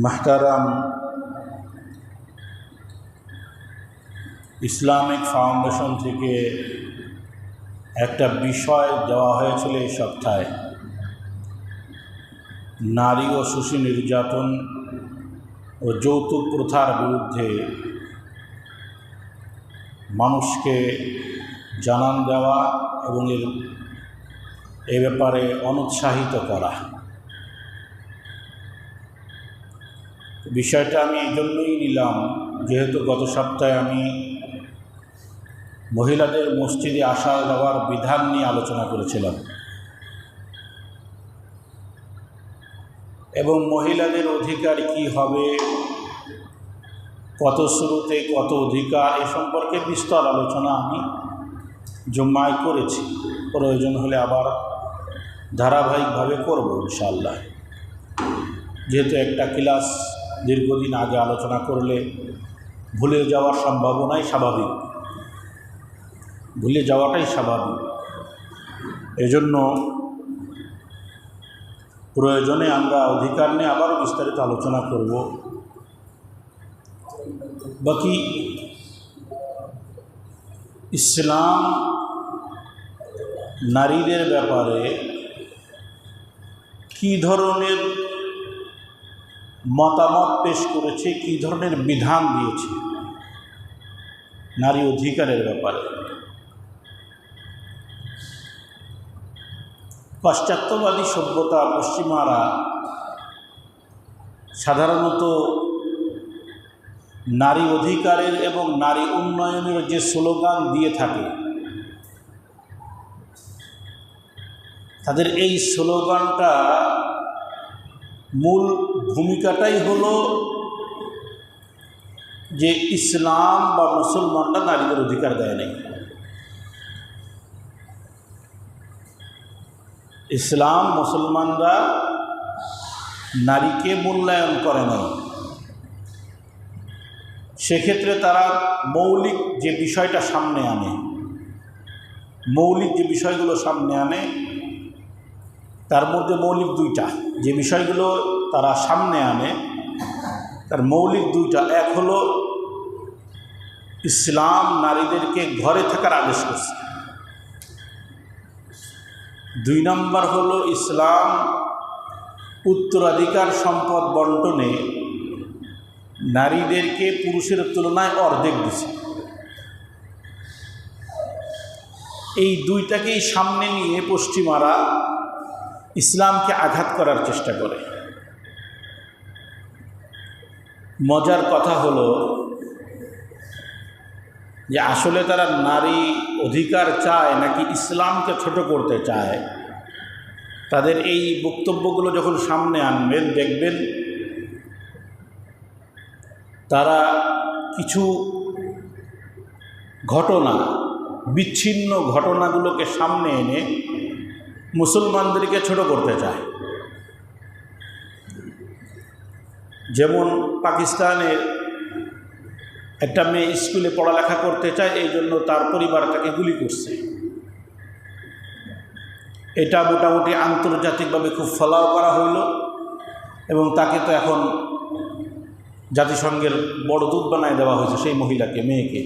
মাহতারাম Islamic foundation থেকে একটা বিষয় দেওয়া হয়েছিল এই সপ্তাহে, নারী ও শিশু নির্যাতন ও যৌতুক প্রথার বিরুদ্ধে মানুষকে জানান দেওয়া এবং এ ব্যাপারে অনুৎসাহিত করা। বিষয়টা আমি এই জন্যই নিলাম, যেহেতু গত সপ্তাহে আমি মহিলাদের মসজিদে আসা যাওয়ার বিধান নিয়ে আলোচনা করেছিলাম এবং মহিলাদের অধিকার কি হবে, কত শুরুতে কত অধিকার, এ সম্পর্কে বিস্তর আলোচনা আমি জুম্মায় করেছি। প্রয়োজন হলে আবার ধারাবাহিকভাবে করব ইনশাআল্লাহ। যেহেতু একটা ক্লাস দীর্ঘদিন আগে আলোচনা করলে ভুলে যাওয়ার সম্ভাবনাই স্বাভাবিক, ভুলে যাওয়াটাই স্বাভাবিক। এজন্য প্রয়োজনে আমরা অধিকার নিয়ে আবারও বিস্তারিত আলোচনা করব। বাকি ইসলাম নারীদের ব্যাপারে কী ধরনের মতামত পেশ করেছে, কী ধরনের বিধান দিয়েছে নারী অধিকারের ব্যাপারে। পাশ্চাত্যবাদী সভ্যতা পশ্চিমারা সাধারণত নারী অধিকারের এবং নারী উন্নয়নের যে স্লোগান দিয়ে থাকে, তাদের এই স্লোগানটা মূল ভূমিকাটাই হলো যে ইসলাম বা মুসলমানরা নারীদের অধিকার দেয় নাই, ইসলাম মুসলমানরা নারীকে মূল্যায়ন করে নাই। সেক্ষেত্রে তারা মৌলিক যে বিষয়টা সামনে আনে, মৌলিক যে বিষয়গুলো সামনে আনে, তার মধ্যে মৌলিক দুইটা যে বিষয়গুলো তারা সামনে আনে, তার মৌলিক দুইটা। এক হলো ইসলাম নারীদেরকে ঘরে থাকার আদেশ করছে, দুই নম্বর হলো ইসলাম উত্তরাধিকার সম্পদ বন্টনে নারীদেরকে পুরুষের তুলনায় অর্ধেক দিছে। এই দুইটাকেই সামনে নিয়ে পশ্চিমারা ইসলামকে আঘাত করার চেষ্টা করে। মজার কথা হলো যে আসলে তারা নারী অধিকার চায় নাকি ইসলামকে ছোট করতে চায়। তাদের এই বক্তব্যগুলো যখন সামনে আনবেন, দেখবেন তারা কিছু ঘটনা, বিচ্ছিন্ন ঘটনাগুলোকে সামনে এনে মুসলমানদেরকে ছোট করতে চায়। যেমন পাকিস্তানের একটা মেয়ে স্কুলে পড়ালেখা করতে চায়, এই জন্য তার পরিবার তাকে গুলি করছে। এটা মোটামুটি আন্তর্জাতিকভাবে খুব ফলাও করা হইল এবং তাকে তো এখন জাতিসংঘের বড় দূত বানায় দেওয়া হয়েছে, সেই মহিলাকে, মেয়েকে।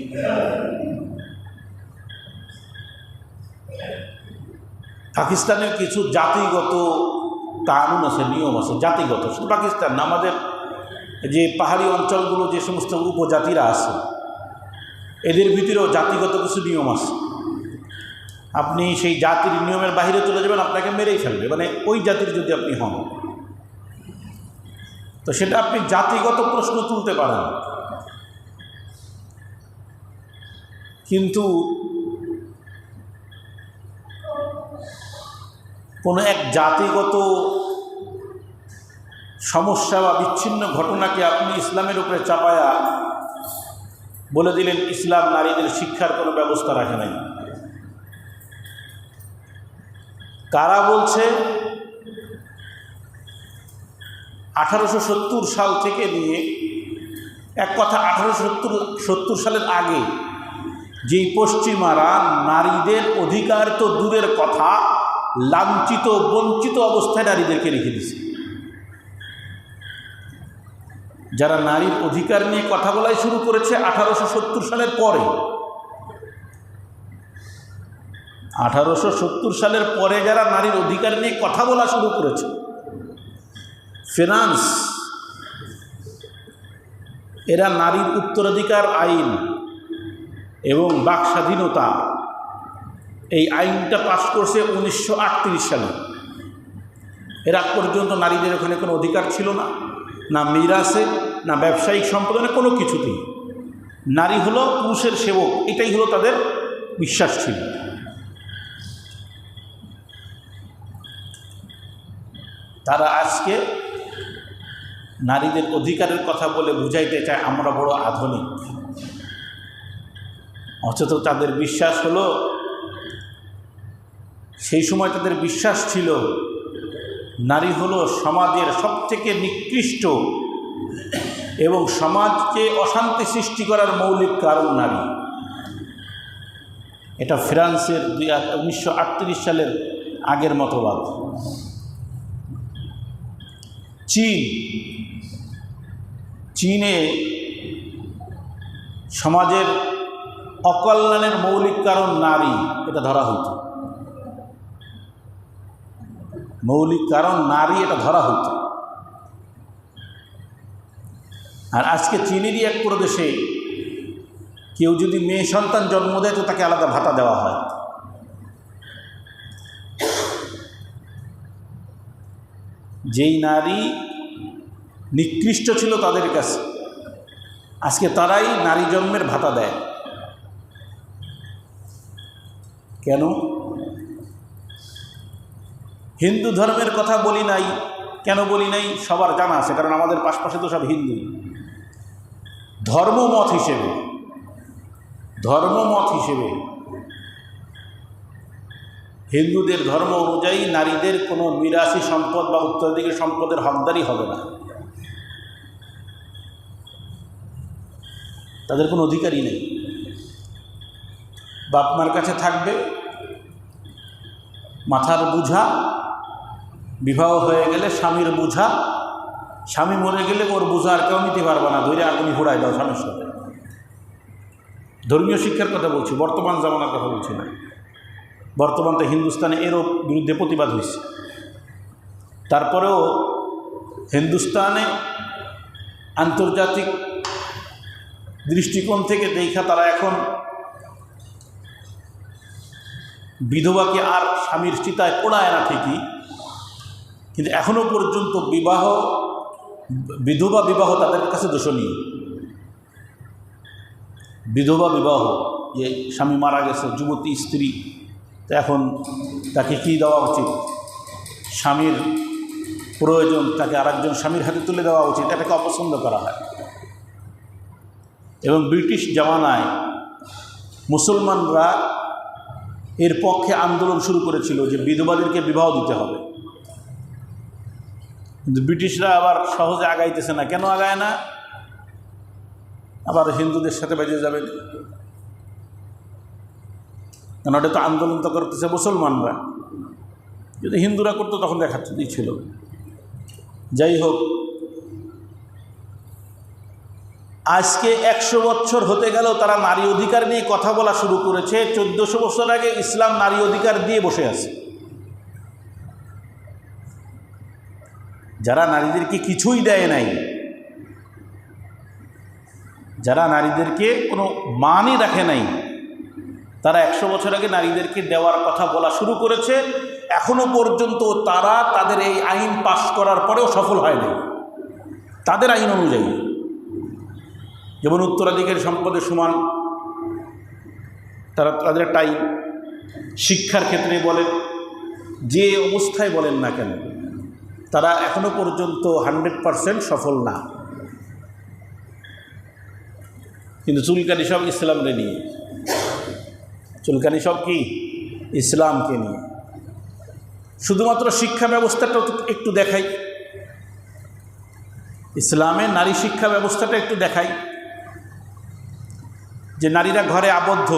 পাকিস্তানের কিছু জাতিগত কানুন আছে, নিয়ম আছে, জাতিগত, শুধু পাকিস্তান না, আমাদের যে পাহাড়ি অঞ্চলগুলো যে সমস্ত উপজাতিরা আছে, এদের ভিতরেও জাতিগত কিছু নিয়ম আছে। আপনি সেই জাতির নিয়মের বাইরে চলে যাবেন, আপনাকে মেরেই ফেলবে, মানে ওই জাতির যদি আপনি হন, তো সেটা আপনি জাতিগত প্রশ্ন তুলতে পারেন। কিন্তু কোনো এক জাতিগত সমস্যা বা বিচ্ছিন্ন ঘটনাকে আপনি ইসলামের উপরে চাপায়া বলে দিলেন ইসলাম নারীদের শিক্ষার কোনো ব্যবস্থা রাখে নাই। কারা বলছে? 1870 সাল থেকে নিয়ে, এক কথা 1870 সালের আগে যেই পশ্চিমারা নারীদের অধিকার তো দূরের কথা, লাঞ্ছিত বঞ্চিত অবস্থায় নারীদেরকে রেখে দিছে। যারা নারীর অধিকার নিয়ে কথা বলাই শুরু করেছে 1870 সালের পরে। 1870 সালের পরে যারা নারীর অধিকার নিয়ে কথা বলা শুরু করেছে, ফ্রান্স, এরা নারীর উত্তরাধিকার আইন এবং বাক স্বাধীনতা এই আইনটা পাশ করছে 1938 সালে। এর আগ পর্যন্ত নারীদের ওখানে কোনো অধিকার ছিল না, না মিরাসে, না ব্যবসায়িক সম্পাদনে, কোনো কিছুতেই। নারী হলো পুরুষের সেবক, এটাই হলো তাদের বিশ্বাস ছিল। তারা আজকে নারীদের অধিকারের কথা বলে বুঝাইতে চায় আমরা বড় আধুনিক, অথচ তাদের বিশ্বাস হলো, সেই সময় তাদের বিশ্বাস ছিল নারী হলো সমাজের সবথেকে নিকৃষ্ট এবং সমাজকে অশান্তি সৃষ্টি করার মৌলিক কারণ নারী। এটা ফ্রান্সের 1938 সালের আগের মতবাদ। চীনে সমাজের অকল্যাণের মৌলিক কারণ নারী, এটা ধরা হতো। মৌলিক কারণ নারী, এটা ধরা হতো। আর আজকে চীনেরই এক প্রদেশে কেউ যদি মেয়ে সন্তান জন্ম দেয় তো তাকে আলাদা ভাতা দেওয়া হয়। যেই নারী নিকৃষ্ট ছিল তাদের কাছে, আজকে তারাই নারী জন্মের ভাতা দেয়। কেন? হিন্দু ধর্মের কথা বলি নাই, কেন বলি নাই সবার জানা আছে, কারণ আমাদের পাশপাশে তো সব হিন্দু। ধর্মমত হিসেবে হিন্দুদের ধর্ম অনুযায়ী নারীদের কোনো মিরাসি সম্পদ বা উত্তরাধিকারী সম্পদের হকদারি হবে না, তাদের কোনো অধিকারই নেই। বাপ মার কাছে থাকবে, মাথার বোঝা, বিবাহ হয়ে গেলে স্বামীর বোঝা, স্বামী মরে গেলে ওর বোঝা আর কেউ নিতে পারবে না, ধরে আগুনি ঘোড়াই দাও স্বামীর সাথে। ধর্মীয় শিক্ষার কথা বলছি, বর্তমান জামানার কথা বলছি না। বর্তমান তো হিন্দুস্তানে এরও বিরুদ্ধে প্রতিবাদ হয়েছে। তারপরেও হিন্দুস্তানে আন্তর্জাতিক দৃষ্টিকোণ থেকে দেখা তারা এখন বিধবাকে আর স্বামীর চিতায় পোড়ায় না ঠিকই, কিন্তু এখনও পর্যন্ত বিধবা বিবাহ তাদের কাছে দোষণীয়। বিধবা বিবাহ, যে স্বামী মারা গেছে, যুবতী স্ত্রী, তো এখন তাকে কী দেওয়া উচিত? স্বামীর প্রয়োজন, তাকে আরেকজন স্বামীর হাতে তুলে দেওয়া উচিত, এটাকে অপছন্দ করা হয়। এবং ব্রিটিশ জামানায় মুসলমানরা এর পক্ষে আন্দোলন শুরু করেছিল যে বিধবাদেরকে বিবাহ দিতে হবে, কিন্তু ব্রিটিশরা আবার সহজে আগাইতেছে না। কেন আগায় না? আবার হিন্দুদের সাথে বেজে যাবে, কেন ওটা তো আন্দোলন তো করতেছে মুসলমানরা। যদি হিন্দুরা করতো তখন দেখাচ্ছেই ছিল। যাই হোক, আজকে 100 বছর হতে গেল তারা নারী অধিকার নিয়ে কথা বলা শুরু করেছে। 1400 বছর আগে ইসলাম নারী অধিকার দিয়ে বসে আছে। যারা নারীদেরকে কিছুই দেয় নাই, যারা নারীদেরকে কোনো মানই রাখে নাই, তারা 100 বছর আগে নারীদেরকে দেওয়ার কথা বলা শুরু করেছে। এখনো পর্যন্ত তারা তাদের এই আইন পাশ করার পরেও সফল হয় নাই তাদের আইন অনুযায়ী। যেমন উত্তরাধিকারী সম্পদের সমান তাদের একটা আইন, শিক্ষার ক্ষেত্রে বলেন, যে অবস্থায় বলেন না কেন, তারা এখনো পর্যন্ত 100% সফল না। কিন্তু চুলকানি সব ইসলামকে নিয়ে, চুলকানি সব কি ইসলামকে নিয়ে। শুধুমাত্র শিক্ষা ব্যবস্থাটা একটু দেখাই, ইসলামের নারী শিক্ষা ব্যবস্থাটা একটু দেখাই, যে নারীরা ঘরে আবদ্ধ।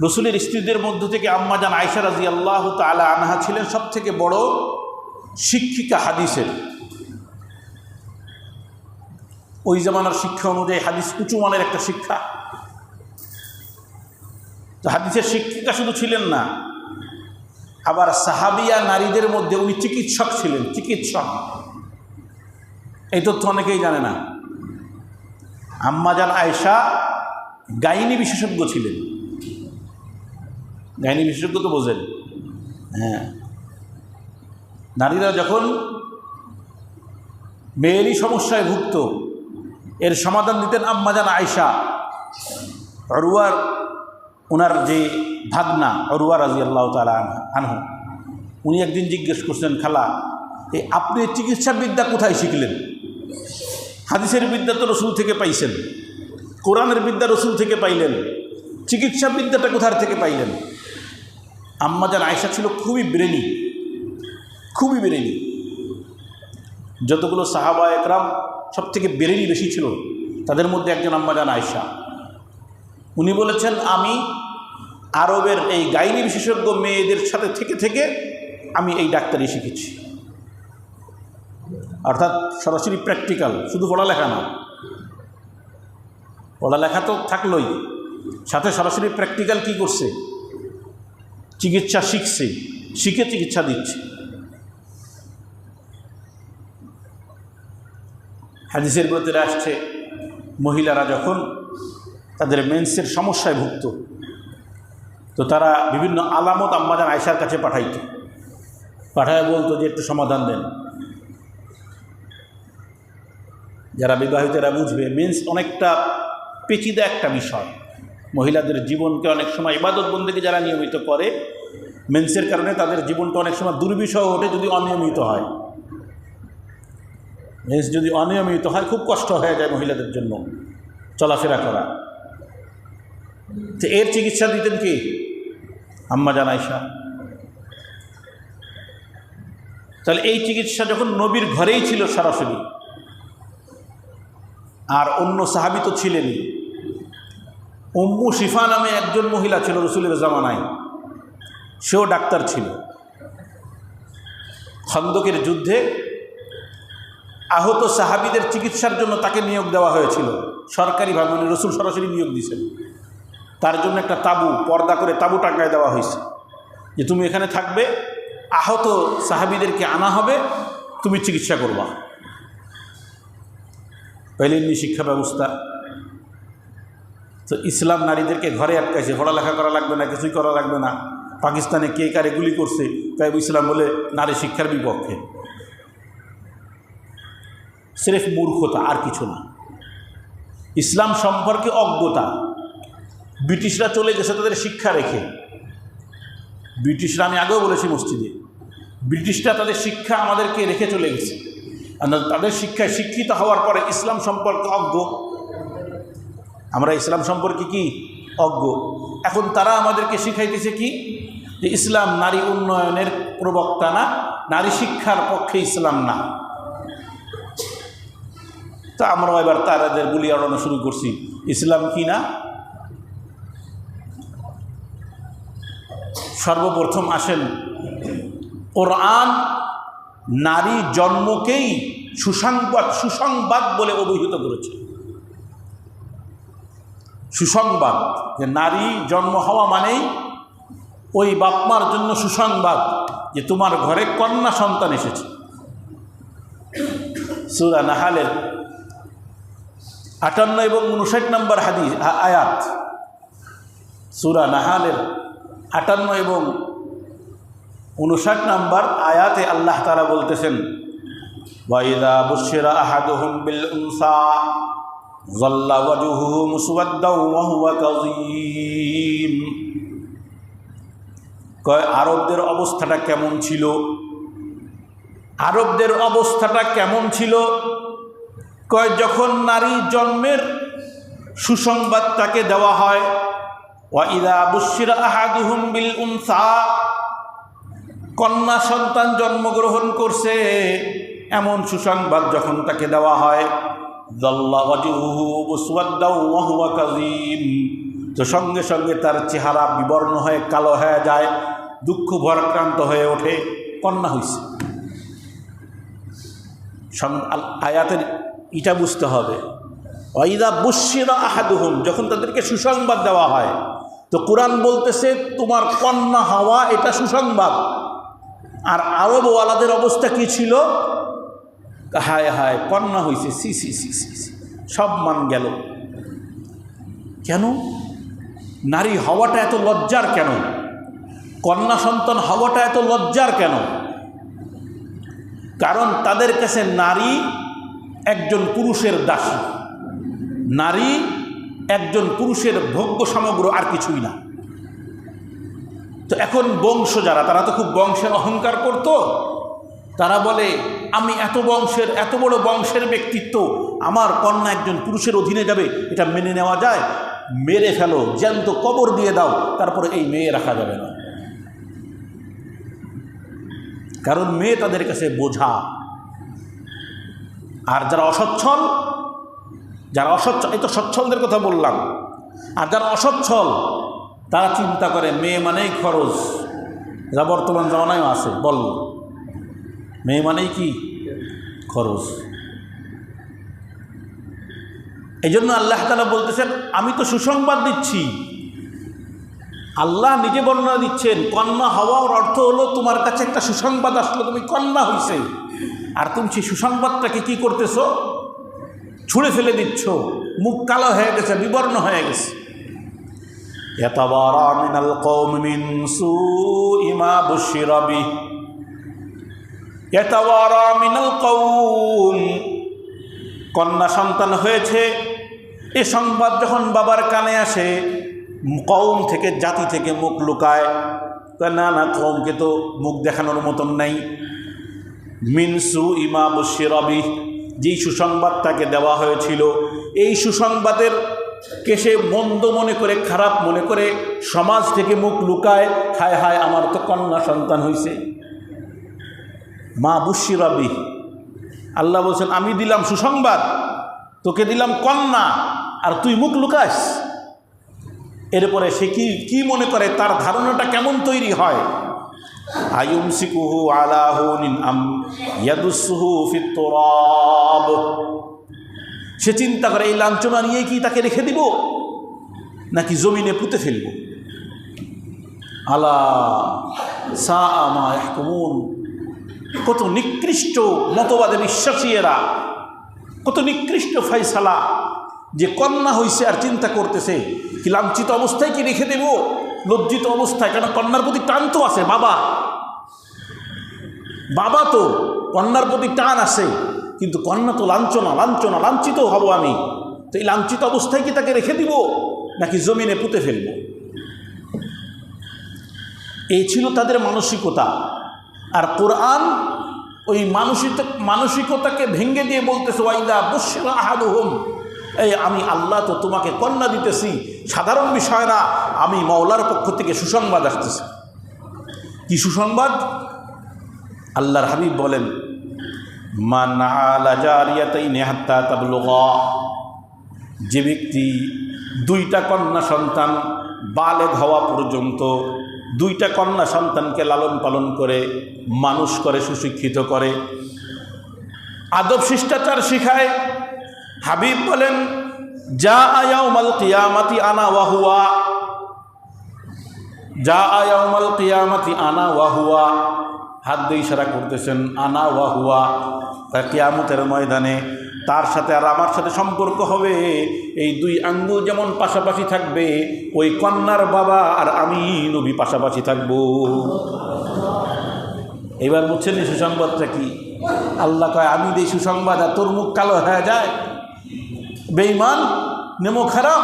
রসুলের স্ত্রীদের মধ্য থেকে আম্মা জান আয়েশা রাদিয়াল্লাহু তাআলা আনহা ছিলেন সবথেকে বড় শিক্ষিকা হাদিসের। ওই জামানার শিক্ষা অনুযায়ী হাদিস উঁচু মানের একটা শিক্ষা। তো হাদিসের শিক্ষিকা শুধু ছিলেন না, আবার সাহাবিয়া নারীদের মধ্যে উনি চিকিৎসক ছিলেন, চিকিৎসক। এই তথ্য অনেকেই জানে না। আম্মাজান আয়েশা গাইনি বিশেষজ্ঞ ছিলেন। গাইনি বিশেষজ্ঞ তো বোঝেন, হ্যাঁ। নারীরা যখন মেয়েরই সমস্যায় ভুগত, এর সমাধান দিতেন আম্মাজান আয়েশা। অরুয়ার ওনার যে ভাগনা অরুয়া রাদিয়াল্লাহু তাআলা আনহু, উনি একদিন জিজ্ঞেস করছেন, খালা আপনি চিকিৎসা বিদ্যা কোথায় শিখলেন? হাদিসের বিদ্যা তো রসুল থেকে পাইছেন, কোরআনের বিদ্যা রসুল থেকে পাইলেন, চিকিৎসা বিদ্যাটা কোথার থেকে পাইলেন? আম্মাজান আয়েশা ছিল খুবই ব্রেনি, খুবই ব্রেনি। যতগুলো সাহাবা একরাম সব থেকে ব্রেনি বেশি ছিল, তাদের মধ্যে একজন আম্মাজান আয়েশা। উনি বলেছেন, আমি আরবের এই গাইনি বিশেষজ্ঞ মেয়েদের সাথে থেকে থেকে আমি এই ডাক্তারি শিখেছি। অর্থাৎ সরাসরি প্র্যাকটিক্যাল, শুধু পড়ালেখা না। পড়ালেখা তো থাকলোই, সাথে সরাসরি প্র্যাকটিক্যাল কি করছে? চিকিৎসা শিখছে, শিখে চিকিৎসা দিচ্ছে। হাদিসের ভিতরে আসছে, মহিলারা যখন তাদের মেন্সের সমস্যায় ভুগত, তো তারা বিভিন্ন আলামত আম্মাজান আয়েশার কাছে পাঠাইত, পাঠায় বলতো যে একটু সমাধান দেন। যারা বিবাহিতরা বুঝবে, মেন্স অনেকটা পেচিদা একটা বিষয়। মহিলাদের জীবনকে অনেক সময় ইবাদত বন্দেগী যারা নিয়মিত করে, মেন্সের কারণে তাদের জীবনটা অনেক সময় দুর্বিষহ ওঠে যদি অনিয়মিত হয়। মেন্স যদি অনিয়মিত হয় খুব কষ্ট হয়ে যায় মহিলাদের জন্য চলাফেরা করা। তো এর চিকিৎসা দিতেন কি? আম্মাজান আয়েশা। তাহলে এই চিকিৎসা যখন নবীর ঘরেই ছিল সরাসরি, আর অন্য সাহাবী তো ছিলেনই। উম্মু শিফা নামে একজন মহিলা ছিল রসুলের জামানায়, সেও ডাক্তার ছিল। খন্দকের যুদ্ধে আহত সাহাবীদের চিকিৎসার জন্য তাকে নিয়োগ দেওয়া হয়েছিল সরকারিভাবে, রসুল সরাসরি নিয়োগ দিয়েছেন। তার জন্য একটা তাঁবু, পর্দা করে তাঁবু টাঙায় দেওয়া হয়েছে যে তুমি এখানে থাকবে, আহত সাহাবীদেরকে আনা হবে, তুমি চিকিৎসা করবা। পহলে শিক্ষা ব্যবস্থা তো ইসলাম নারীদেরকে ঘরে আটকাইছে, পড়ালেখা করা লাগবে না, কিছুই করা লাগবে না। পাকিস্তানে কে কারে গুলি করছে, তাই ইসলাম বলে নারী শিক্ষার বিপক্ষে। সিরেফ মূর্খতা, আর কিছু না। ইসলাম সম্পর্কে অজ্ঞতা। ব্রিটিশরা চলে গেছে তাদের শিক্ষা রেখে। ব্রিটিশরা, আমি আগেও বলেছি মসজিদে, ব্রিটিশরা তাদের শিক্ষা আমাদেরকে রেখে চলে গেছে। তাদের শিক্ষায় শিক্ষিত হওয়ার পরে ইসলাম সম্পর্কে অজ্ঞ, আমরা ইসলাম সম্পর্কে কি অজ্ঞ। এখন তারা আমাদেরকে শিখাইতেছে কি, যে ইসলাম নারী উন্নয়নের প্রবক্তা না, নারী শিক্ষার পক্ষে ইসলাম না। তা আমরাও এবার তাদের বুলি আড়ানো শুরু করছি, ইসলাম কি না। সর্বপ্রথম আসেন, কোরআন নারী জন্মকেই সুসংবাদ বলে অভিহিত করেছে। সুসংবাদ, যে নারী জন্ম হওয়া মানেই ওই বাপমার জন্য সুসংবাদ যে তোমার ঘরে কন্যা সন্তান এসেছে। সূরা নাহালের 58 এবং 59 নম্বর হাদিস আয়াত, সূরা নাহালের 58 এবং 59 নম্বর আয়াতে আল্লাহ তাআলা বলতেছেন, ওয়াইদা বুশিরা আহাদুহুম বিল উনসা যাল্লা ওয়াজহুহু মুসওয়াদ্দাও ওয়া হুয়া কাযীম। কয় আরবদের অবস্থাটা কেমন ছিল, আরবদের অবস্থাটা কেমন ছিল? কয় যখন নারী জন্মের সুসংবাদ তাকে দেওয়া হয়, ওয়াইদা বুশিরা আহাদুহুম বিল উনসা, কন্যা সন্তান জন্মগ্রহণ করছে এমন সুসংবাদ যখন তাকে দেওয়া হয়, যাল্লা ওয়াজহুহু মুসওয়াদ্দাও ওয়া হুয়া কাযীম, তো সঙ্গে সঙ্গে তার চেহারা বিবর্ণ হয়ে কালো হয়ে যায়, দুঃখ ভারাক্রান্ত হয়ে ওঠে, কন্যা হয়েছে। আয়াতের এটা বুঝতে হবে। ওয়াইদা বুশিরা আহাদুহুম, যখন তাদেরকে সুসংবাদ দেওয়া হয়, তো কোরআন বলতেছে তোমার কন্যা হওয়া এটা সুসংবাদ। আর আরবওয়ালাদের অবস্থা কি ছিল? হায় হায় কন্যা হয়েছে, সি সি সি সি সি, সব মান গেল। কেন? নারী হওয়াটা এত লজ্জার কেন? কন্যা সন্তান হওয়াটা এত লজ্জার কেন? কারণ তাদের কাছে নারী একজন পুরুষের দাসী, নারী একজন পুরুষের ভোগ্য সামগ্র, আর কিছুই না। তো এখন বংশ যারা, তারা তো খুব বংশের অহংকার করত। তারা বলে আমি এত বংশের, এত বড় বংশের ব্যক্তিত্ব, আমার কন্যা একজন পুরুষের অধীনে যাবে, এটা মেনে নেওয়া যায়? মেরে ফেলো, জ্যান্ত কবর দিয়ে দাও, তারপরে এই মেয়ে রাখা যাবে না। কারণ মেয়ে তাদের কাছে বোঝা। আর যারা অসচ্ছল, এই তো সচ্ছলদের কথা বললাম, আর যারা অসচ্ছল তারা চিন্তা করে মেয়ে মানেই খরচ। যা বর্তমান জমানায়ও আছে, বল মেয়ে মানেই কি খরচ। এই জন্য আল্লাহ তাআলা বলতেছেন আমি তো সুসংবাদ দিচ্ছি। আল্লাহ নিজে বর্ণনা দিচ্ছেন, কন্যা হওয়ার অর্থ হলো তোমার কাছে একটা সুসংবাদ আসলো, তুমি কন্যা হইছে, আর তুমি সেই সুসংবাদটাকে কি করতেছো? ছুঁড়ে ফেলে দিচ্ছ। মুখ কালো হয়ে গেছে, বিবর্ণ হয়ে গেছে। ইয়াতাওয়ারা মিনাল কওমি মিন সুই মা বুশিরা বিহি, ইয়াতাওয়ারা মিনাল কওম, কন্যা সন্তান হয়েছে এ সংবাদ যখন বাবার কানে আসে, কওম থেকে, জাতি থেকে মুখ লুকায়। না না, কওমকে তো মুখ দেখানোর মতন নাই। মিন সুই মা বুশিরা বিহি, যেই সুসংবাদটাকে দেওয়া হয়েছিল, এই সুসংবাদের কেসে মন্দ মনে করে, খারাপ মনে করে সমাজ থেকে মুখ লুকায়। হায় হায় আমার তো কন্যা সন্তান হয়েছে। মা বুশিরা বিহি, আল্লাহ বলছেন আমি দিলাম সুসংবাদ, তোকে দিলাম কন্যা, আর তুই মুখ লুকাস। এরপরে সে কি মনে করে, তার ধারণাটা কেমন তৈরি হয়? আয়ুমসিকুহু আলা হুনিন আম ইয়াদুসুহু ফিত তুরাব, সে চিন্তা করে এই লাঞ্ছনা নিয়ে কি তাকে রেখে দিব, নাকি জমিনে পুঁতে ফেলব। আলা সাআ মা ইয়াহকুমুন, কত নিকৃষ্ট মতবাদে বিশ্বাসী এরা, কত নিকৃষ্ট ফয়সালা। যে কন্যা হইছে আর চিন্তা করতেছে কি লাঞ্ছিত অবস্থায় কি রেখে দেব, লজ্জিত অবস্থায়। কেন? কন্যার প্রতি টান তো আছে, বাবা তো কন্যার প্রতি টান আছে, কিন্তু কন্যা তো লাঞ্ছনা, লাঞ্ছিত হব আমি। তো এই লাঞ্ছিত অবস্থায় কি তাকে রেখে দিব, নাকি জমিনে পুঁতে ফেলব? এই ছিল তাদের মানসিকতা। আর কোরআন ওই মানসিকতাকে ভেঙে দিয়ে বলতেছে ওয়াইদা বুশিরা আহাদুহুম, এই আমি আল্লাহ তো তোমাকে কন্যা দিতেছি, সাধারণ বিষয় না, আমি মাওলার পক্ষ থেকে সুসংবাদ আসতেছে। কি সুসংবাদ? আল্লাহর হাবিব বলেন মান আলা জারিয়াতাইনি হাত্তা তাবলুগা, যে ব্যক্তি দুইটা কন্যা সন্তান বালেগ হওয়া পর্যন্ত, দুইটা কন্যা সন্তানকে লালন পালন করে, মানুষ করে, সুশিক্ষিত করে, আদব শিষ্টাচার শিখায়, হাবিব বলেন যা ইয়াউমাল কিয়ামাতি আনা ওয়া হুয়া, যা ইয়াউমাল কিয়ামাতি আনা ওয়া হুয়া, হাত দিয়ে ইশারা করতেছেন আনা ওয়া হুয়া, কিয়ামতের ময়দানে তার সাথে আর আমার সাথে সম্পর্ক হবে। এই দুই আঙ্গুল যেমন পাশাপাশি থাকবে, ওই কন্যার বাবা আর আমি নবী পাশাপাশি থাকব। এবার বুঝছেন এই সুসংবাদটা কি? আল্লাহ কয় আমি দিই সুসংবাদ আর তোর মুখ কালো হয়ে যায়। বেঈমান, নেমো খারাপ,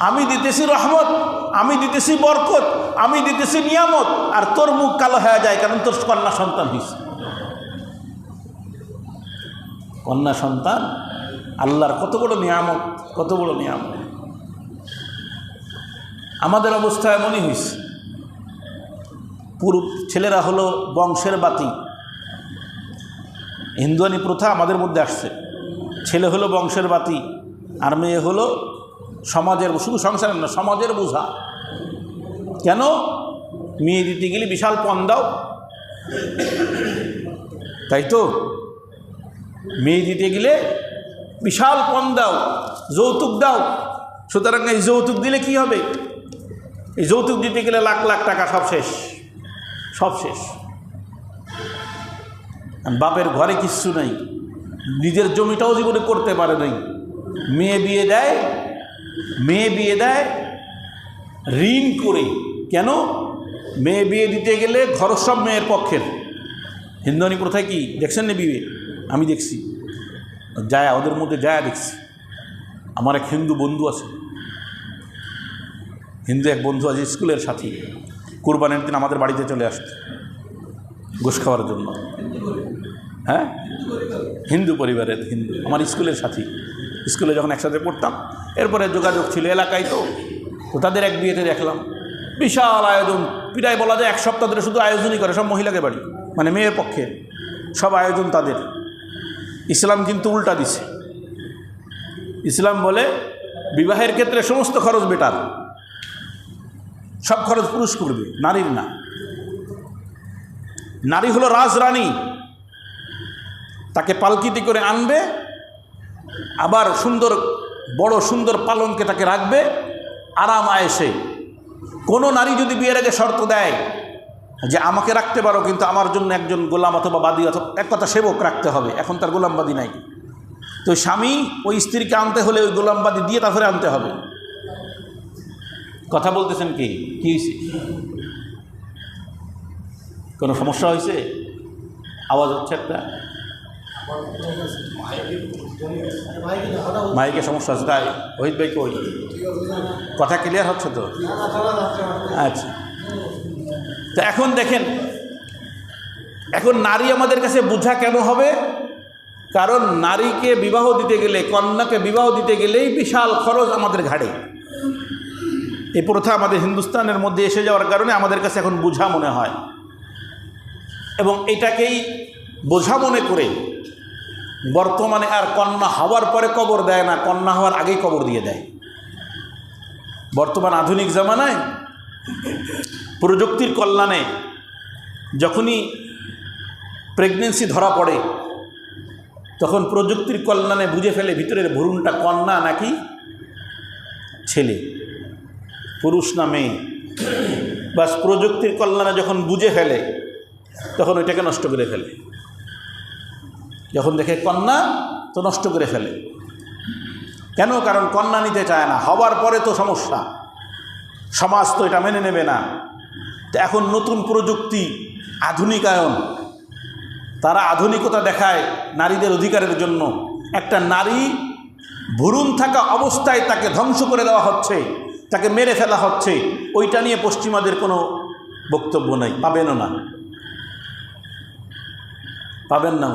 আমি দিতেছি রহমত, আমি দিতেছি বরকত, আমি দিতেছি নিয়ামত, আর তোর মুখ কালো হয়ে যায়, কারণ তোর কন্যা সন্তান হয়েছে। কন্যা সন্তান আল্লাহর কত বড় নিয়ামত, কত বড় নিয়ামত। আমাদের অবস্থা এমনই হয়েছে, পুরো ছেলেরা হলো বংশের বাতি। হিন্দুয়ানি প্রথা আমাদের মধ্যে আসছে, ছেলে হলো বংশের বাতি আর মেয়ে হলো সমাজের, শুধু সংসারের না, সমাজের বোঝা। কেন? মেয়ে দিতে গেলে বিশাল পণ দাও, তাই তো? মেয়ে দিতে গেলে বিশাল পণ দাও, যৌতুক দাও। সুতরাং এই যৌতুক দিলে কি হবে? এই যৌতুক দিতে গেলে লাখ লাখ টাকা সব শেষ, সব শেষ। বাপের ঘরে কিচ্ছু নাই, নিজের জমিটাও জীবনে করতে পারে নাই। মেয়ে বিয়ে দেয় ঋণ করে। কেন? মেয়ে বিয়ে দিতে গেলে ঘর সব মেয়ের পক্ষের। হিন্দুয়ানি প্রথায় কি দেখছেন না বিয়ে? আমি দেখছি, যায় ওদের মধ্যে যায় দেখছি। আমার এক হিন্দু বন্ধু আছে, হিন্দু এক বন্ধু আছে, স্কুলের সাথী। কুরবানির দিন আমাদের বাড়িতে চলে আসতো গোশ খাওয়ার জন্য। হ্যাঁ, হিন্দু পরিবারের, হিন্দু, আমার স্কুলের সাথী। স্কুলে যখন একসাথে পড়তাম, এরপরে যোগাযোগ ছিল এলাকায়, তো তাদের এক বিয়েতে দেখলাম বিশাল আয়োজন। প্রায় বলা যায় এক সপ্তাহ ধরে শুধু আয়োজনই করে, সব মহিলাকে বাড়ি, মানে মেয়ের পক্ষে সব আয়োজন তাদের। ইসলাম কিন্তু উল্টা দিছে। ইসলাম বলে বিবাহের ক্ষেত্রে সমস্ত খরচ বেটার, সব খরচ পুরুষ করবে, নারীর না। নারী হলো রাজরানী, তাকে পালকিতে করে আনবে, আবার সুন্দর বড় সুন্দর পালঙ্কে তাকে রাখবে আরাম আয়েসে। কোনো নারী যদি বিয়ের আগে শর্ত দেয় যে আমাকে রাখতে পারো, কিন্তু আমার জন্য একজন গোলাম অথবা বাদী অথবা এক কথা সেবক রাখতে হবে, এখন তার গোলামবাদী নাই, তো স্বামী ওই স্ত্রীকে আনতে হলে ওই গোলামবাদী দিয়ে তারপরে আনতে হবে। কথা বলতেছেন কি হয়েছে? কোনো সমস্যা হয়েছে? আওয়াজ হচ্ছে একটা, মাইকে সমস্যা আছে তাই? ওহিত ভাই কই, কথা ক্লিয়ার হচ্ছে তো? আচ্ছা, তো এখন দেখেন, এখন নারী আমাদের কাছে বোঝা কেন হবে? কারণ নারীকে বিবাহ দিতে গেলে, কন্যাকে বিবাহ দিতে গেলেই বিশাল খরচ আমাদের ঘাড়ে। এই প্রথা আমাদের হিন্দুস্তানের মধ্যে এসে যাওয়ার কারণে আমাদের কাছে এখন বোঝা মনে হয়, এবং এটাকেই বোঝা মনে করে বর্তমানে আর কন্যা হওয়ার পরে কবর দেয় না, কন্যা হওয়ার আগেই কবর দিয়ে দেয়। বর্তমান আধুনিক জামানায় প্রযুক্তির কল্যাণে যখনই প্রেগনেন্সি ধরা পড়ে, তখন প্রযুক্তির কল্যাণে বুঝে ফেলে ভিতরের ভ্রূণটা কন্যা নাকি ছেলে, পুরুষ না মেয়ে। বাস প্রযুক্তির কল্যাণে যখন বুঝে ফেলে, তখন ওইটাকে নষ্ট করে ফেলে। যখন দেখে কন্যা, তো নষ্ট করে ফেলে। কেন? কারণ কন্যা নিতে চায় না, হওয়ার পরে তো সমস্যা, সমাজ তো এটা মেনে নেবে না। তো এখন নতুন প্রযুক্তি, আধুনিকায়ন, তারা আধুনিকতা দেখায় নারীদের অধিকারের জন্য। একটা নারী ভ্রূণ থাকা অবস্থায় তাকে ধ্বংস করে দেওয়া হচ্ছে, তাকে মেরে ফেলা হচ্ছে, ওইটা নিয়ে পশ্চিমাদের কোনো বক্তব্য নাই, পাবেনও না, পাবেন না।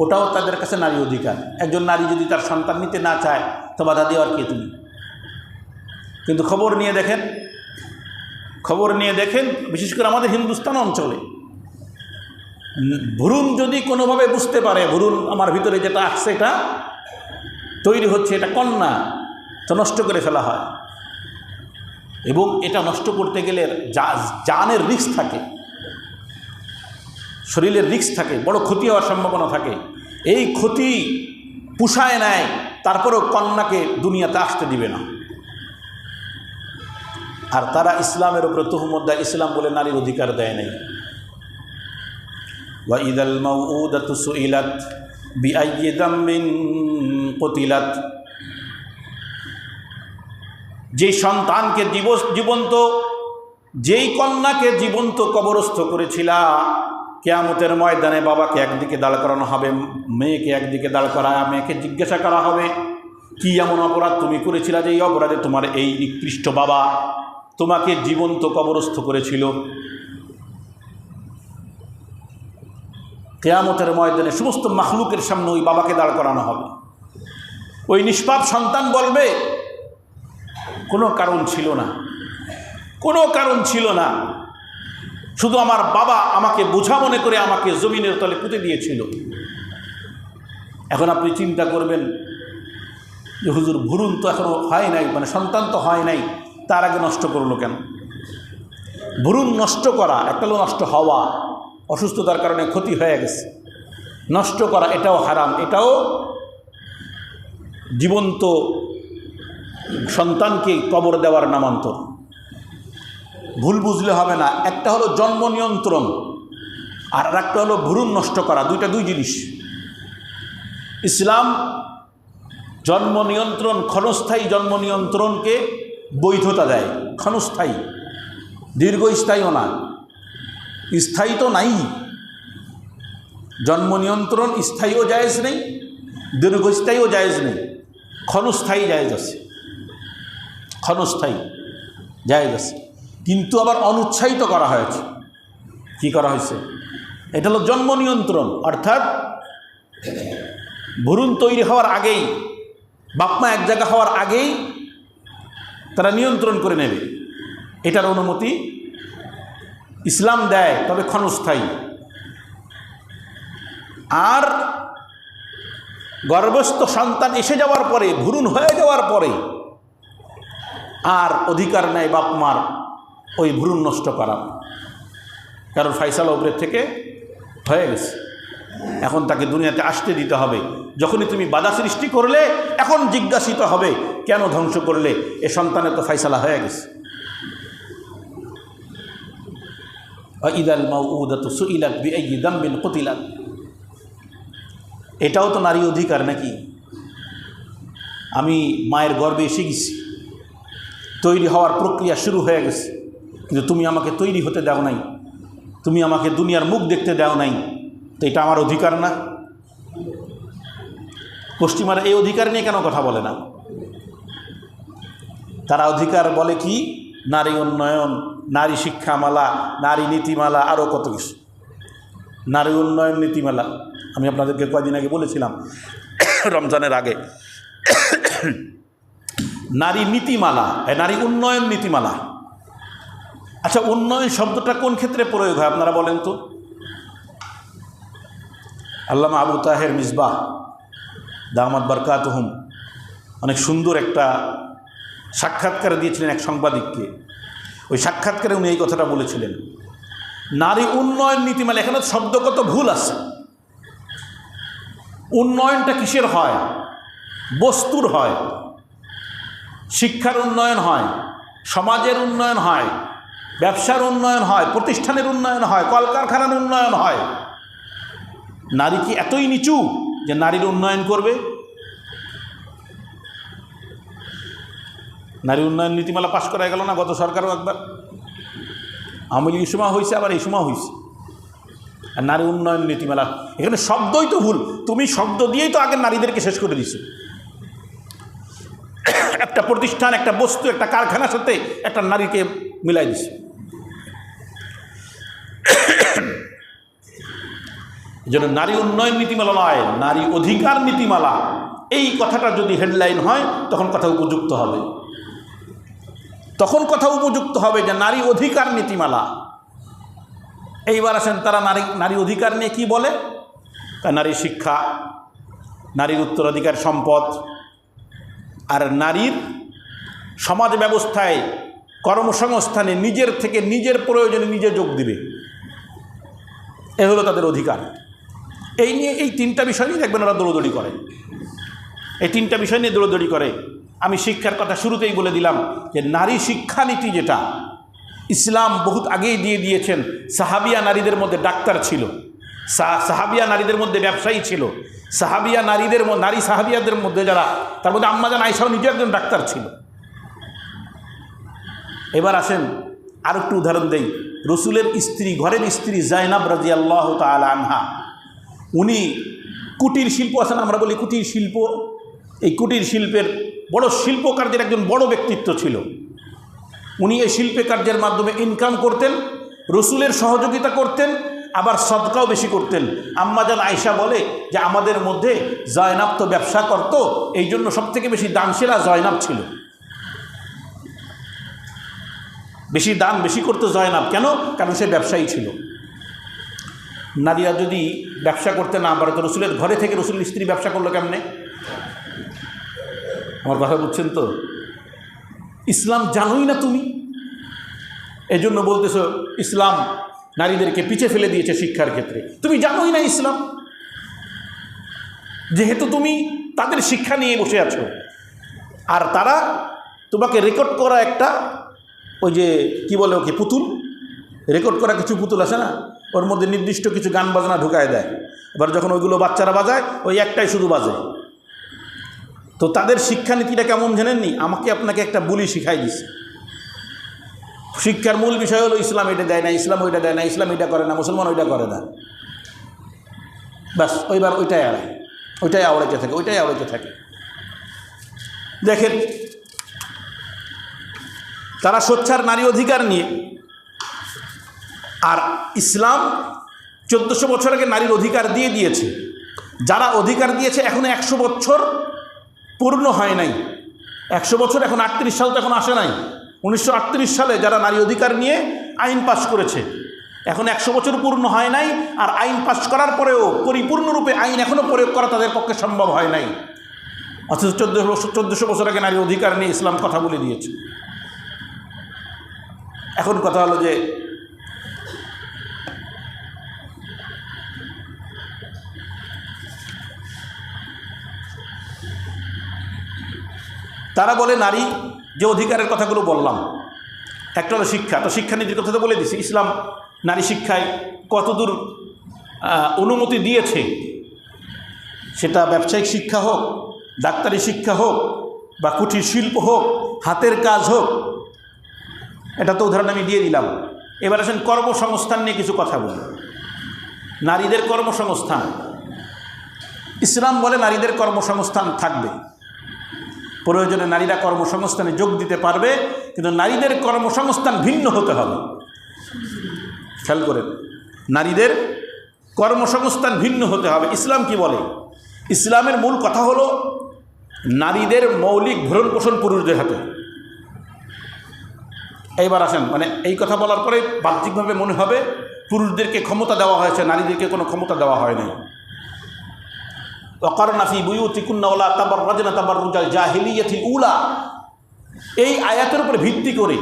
ওটাও তাদের কাছে নারী অধিকার। একজন নারী যদি তার সন্তান নিতে না চায়, তো বাধা দেওয়ার কে তুমি? কিন্তু খবর নিয়ে দেখেন, বিশেষ করে আমাদের হিন্দুস্তান অঞ্চলে ভ্রূণ যদি কোনোভাবে বুঝতে পারে ভ্রূণ আমার ভিতরে যেটা আসছে এটা তৈরি হচ্ছে, এটা কন্যা, তো নষ্ট করে ফেলা হয়। এবং এটা নষ্ট করতে গেলে জানের রিস্ক থাকে, শরীরের রিস্ক থাকে, বড় ক্ষতি হওয়ার সম্ভাবনা থাকে। এই ক্ষতি পুষায় নেয়, তারপরেও কন্যাকে দুনিয়াতে আসতে দিবে না। আর তারা ইসলামের উপরে তুহমত দেয়, ইসলাম বলে নারীর অধিকার দেয় নাই। ওয়া ইদাল মাউউদাতু সুইলাত বিআইয়ি যামবিন কুতিলাত, যেই সন্তানকে জীবন্ত, যেই কন্যাকে জীবন্ত কবরস্থ করেছিলা, কিয়ামতের ময়দানে বাবাকে একদিকে দাঁড় করানো হবে, মেয়েকে একদিকে দাঁড় করায় মেয়েকে জিজ্ঞাসা করা হবে, কি এমন অপরাধ তুমি করেছিলা যে এই অপরাধে তোমার এই নিকৃষ্ট বাবা তোমাকে জীবন্ত কবরস্থ করেছিল। কিয়ামতের ময়দানে সমস্ত মাখলুকের সামনে ওই বাবাকে দাঁড় করানো হবে। ওই নিষ্পাপ সন্তান বলবে কোনো কারণ ছিল না, কোনো কারণ ছিল না, শুধু আমার বাবা আমাকে বোঝা মনে করে আমাকে জমিনের তলে পুঁতে দিয়েছিল। এখন আপনি চিন্তা করবেন যে হুজুর ভ্রূণ তো এখনো হয় নাই, মানে সন্তান তো হয় নাই, তার আগে নষ্ট করলো কেন? ভ্রূণ নষ্ট করা একটা হলো নষ্ট হওয়া, অসুস্থতার কারণে ক্ষতি হয়ে গেছে, নষ্ট করা এটাও হারাম, এটাও জীবন্ত সন্তানকে কবর দেওয়ার নামান্তর। ভুল বুঝলে হবে না। একটা হলো জন্ম নিয়ন্ত্রণ, আর একটা হলো ভ্রূণ নষ্ট করা, দুই জিনিস। ইসলাম জন্ম নিয়ন্ত্রণ, ক্ষণস্থায়ী জন্ম নিয়ন্ত্রণকে বৈধতা দেয়। ক্ষণস্থায়ী, দীর্ঘস্থায়ীও না, স্থায়ী তো নাই। জন্ম নিয়ন্ত্রণ স্থায়ীও জায়েজ নেই, দীর্ঘস্থায়ীও জায়েজ নেই, ক্ষণস্থায়ী জায়েজ আছে। ক্ষণস্থায়ী জায়েজ আছে, কিন্তু আবার অনুৎসাহিত করা হয়েছে। কি করা হয়েছে? এটা হলো জন্ম নিয়ন্ত্রণ, অর্থাৎ ভ্রূণ তৈরি হওয়ার আগেই, বাপমা এক জায়গা হওয়ার আগেই তারা নিয়ন্ত্রণ করে নেবে। এটার অনুমতি ইসলাম দেয়, তবে ক্ষণস্থায়ী। আর গর্ভস্থ সন্তান এসে যাওয়ার পরে, ভ্রূণ হয়ে যাওয়ার পরে আর অধিকার নেই বাপমার ওই ভ্রূণ নষ্ট করা, কারণ ফাইসালা উপরের থেকে হয়ে গেছে। এখন তাকে দুনিয়াতে আসতে দিতে হবে। যখনই তুমি বাধা সৃষ্টি করলে, এখন জিজ্ঞাসিত হবে কেন ধ্বংস করলে, এ সন্তানের তো ফাইসালা হয়ে গেছে। ইদাল মাউউদাতু সুইলাত বিআইয়ি যামবিন কুতিলাত, এটাও তো নারী অধিকার নাকি? আমি মায়ের গর্ভে এসে গেছি, তৈরি হওয়ার প্রক্রিয়া শুরু হয়ে গেছে, কিন্তু তুমি আমাকে তৈরি হতে দাও নাই, তুমি আমাকে দুনিয়ার মুখ দেখতে দাও নাই, তো এটা আমার অধিকার না? পশ্চিমারা এই অধিকার নিয়ে কেন কথা বলে না? তারা অধিকার বলে কি? নারী উন্নয়ন, নারী শিক্ষামালা, নারী নীতিমালা, আরও কত কিছু। নারী উন্নয়ন নীতিমালা আমি আপনাদেরকে কয়েকদিন আগে বলেছিলাম, রমজানের আগে। নারী নীতিমালা, নারী উন্নয়ন নীতিমালা। আচ্ছা, উন্নয়ন শব্দটা কোন ক্ষেত্রে প্রয়োগ হয় আপনারা বলেন তো? আল্লামা আবু তাহের মিসবাহ দামাত বারকাতুহুম অনেক সুন্দর একটা সাক্ষাৎকার দিয়েছিলেন এক সাংবাদিককে। ওই সাক্ষাৎকারে উনি এই কথাটা বলেছিলেন, নারী উন্নয়ন নীতিমালা। এখানে শব্দগত ভুল আছে। উন্নয়নটা কিসের হয়? বস্তুর হয়। শিক্ষার উন্নয়ন হয়, সমাজের উন্নয়ন হয়, ব্যবসার উন্নয়ন হয়, প্রতিষ্ঠানের উন্নয়ন হয়, কলকারখানার উন্নয়ন হয়। নারী কি এতই নিচু যে নারীর উন্নয়ন করবে? নারী উন্নয়ন নীতিমালা পাশ করা গেল না গত সরকারও একবার? আওয়ামী লীগের সময় হয়েছে, আবার এই সময় হয়েছে। আর নারী উন্নয়ন নীতিমালা, এখানে শব্দই তো ভুল। তুমি শব্দ দিয়েই তো আগে নারীদেরকে শেষ করে দিছো। একটা প্রতিষ্ঠান, একটা বস্তু, একটা কারখানার সাথে একটা নারীকে মিলাই দিছে। এই জন্য নারী উন্নয়ন নীতিমালা নয়, নারী অধিকার নীতিমালা। এই কথাটা যদি হেডলাইন হয় তখন কথা উপযুক্ত হবে। তখন কথা উপযুক্ত হবে যে নারী অধিকার নীতিমালা। এইবার আসেন তারা নারী অধিকার নিয়ে কি বলে? নারী শিক্ষা, নারীর উত্তরাধিকার সম্পদ, আর নারীর সমাজ ব্যবস্থায় কর্মসংস্থানে নিজের থেকে নিজের প্রয়োজনে নিজে যোগ দিবে। এ হলো তাদের অধিকার। এই নিয়ে এই তিনটা বিষয় নিয়ে দেখবেন ওরা দৌড়দৌড়ি করে। এই তিনটা বিষয় নিয়ে দৌড়দৌড়ি করে। আমি শিক্ষার কথা শুরুতেই বলে দিলাম যে নারী শিক্ষানীতি যেটা ইসলাম বহুত আগেই দিয়ে দিয়েছেন। সাহাবিয়া নারীদের মধ্যে ডাক্তার ছিল, সাহাবিয়া নারীদের মধ্যে ব্যবসায়ী ছিল, নারী সাহাবিয়াদের মধ্যে যারা, তার মধ্যে আম্মা জান আয়েশাও নিজে একজন ডাক্তার ছিল। এবার আসেন আর একটু উদাহরণ দেই। রসুলের স্ত্রী, ঘরের স্ত্রী জাইনাব রাদিয়াল্লাহু তাআলা আনহা, উনি কুটির শিল্প আছেন, আমরা বলি কুটির শিল্প। এই কুটির শিল্পের বড় শিল্পকার্যের একজন বড় ব্যক্তিত্ব ছিল। উনি এই শিল্পে কার্যের মাধ্যমে ইনকাম করতেন, রসুলের সহযোগিতা করতেন, আবার সদকাও বেশি করতেন। আম্মাজান আয়েশা বলে যে আমাদের মধ্যে জয়নাব তো ব্যবসা করত, এই জন্য সবথেকে বেশি দানশীলা জয়নাব ছিল। বেশি দান বেশি করতো জয়নাব। কেন? কারণ সে ব্যবসায়ী ছিল। নারীরা যদি ব্যবসা করতে না পারে তো রসুলের ঘরে থেকে রসুলের স্ত্রী ব্যবসা করলো কেমনে? আমার কথা বুঝছেন তো? ইসলাম জানোই না তুমি, এজন্য বলতেছো ইসলাম নারীদেরকে পিছে ফেলে দিয়েছে শিক্ষার ক্ষেত্রে। তুমি জানোই না ইসলাম। যেহেতু তুমি তাদের শিক্ষা নিয়ে বসে আছো, আর তারা তোমাকে রেকর্ড করা একটা ওই যে কি বলে ওকে পুতুল, রেকর্ড করা কিছু পুতুল আছে না, ওর মধ্যে নির্দিষ্ট কিছু গান বাজনা ঢুকায় দেয়, এবার যখন ওইগুলো বাচ্চারা বাজায় ওই একটাই শুধু বাজে। তো তাদের শিক্ষানীতিটা কেমন জানেননি? আমাকে আপনাকে একটা বুলি শিখাই দিছে। শিক্ষার মূল বিষয় হলো ইসলাম এটা দেয় না, ইসলাম ওইটা দেয় না, ইসলাম এটা করে না, মুসলমান ওইটা করে না, ব্যাস ওইবার ওইটাই আড়ায়, ওইটাই আওড়াইতে থাকে, ওইটাই আওড়াইতে থাকে। দেখেন তারা সোচ্চার নারী অধিকার নিয়ে, আর ইসলাম 1400 বছর আগে নারীর অধিকার দিয়ে দিয়েছে। যারা অধিকার দিয়েছে এখনো 100 বছর পূর্ণ হয় নাই। 100 বছর এখন 38 সাল তো এখন আসে নাই। 1938 সালে যারা নারী অধিকার নিয়ে আইন পাশ করেছে, এখন 100 বছর পূর্ণ হয় নাই। আর আইন পাশ করার পরেও পরিপূর্ণরূপে আইন এখনও প্রয়োগ করা তাদের পক্ষে সম্ভব হয় নাই। অথচ 1400 বছর আগে নারী অধিকার নিয়ে ইসলাম কথা বলে দিয়েছে। এখন কথা হলো যে তারা বলে নারী যে অধিকারের কথাগুলো বললাম, একটা হলো শিক্ষা, তো শিক্ষানীতির কথা তো বলে দিছি। ইসলাম নারী শিক্ষায় কতদূর অনুমতি দিয়েছে, সেটা ব্যবসায়িক শিক্ষা হোক, ডাক্তারি শিক্ষা হোক, বা কুটির শিল্প হোক, হাতের কাজ হোক, এটা তো উদাহরণ আমি দিয়ে দিলাম। এবার আসেন কর্মসংস্থান নিয়ে কিছু কথা বলি। নারীদের কর্মসংস্থান, ইসলাম বলে নারীদের কর্মসংস্থান থাকবে, প্রয়োজনে নারীরা কর্মসংস্থানে যোগ দিতে পারবে, কিন্তু নারীদের কর্মসংস্থান ভিন্ন হতে হবে। খেয়াল করেন, নারীদের কর্মসংস্থান ভিন্ন হতে হবে। ইসলাম কি বলে? ইসলামের মূল কথা হলো নারীদের মৌলিক ভরণ পোষণ পুরুষদের হাতে। এইবার আসেন, মানে এই কথা বলার পরে বাহ্যিকভাবে মনে হবে পুরুষদেরকে ক্ষমতা দেওয়া হয়েছে, নারীদেরকে কোনো ক্ষমতা দেওয়া হয় নাই। ওয়াকারনা ফি বুয়ুতিকুন্না ওয়ালা তাবাররাজনা তাবাররুজাল জাহিলিয়াতিল উলা, এই আয়াতের উপরে ভিত্তি করে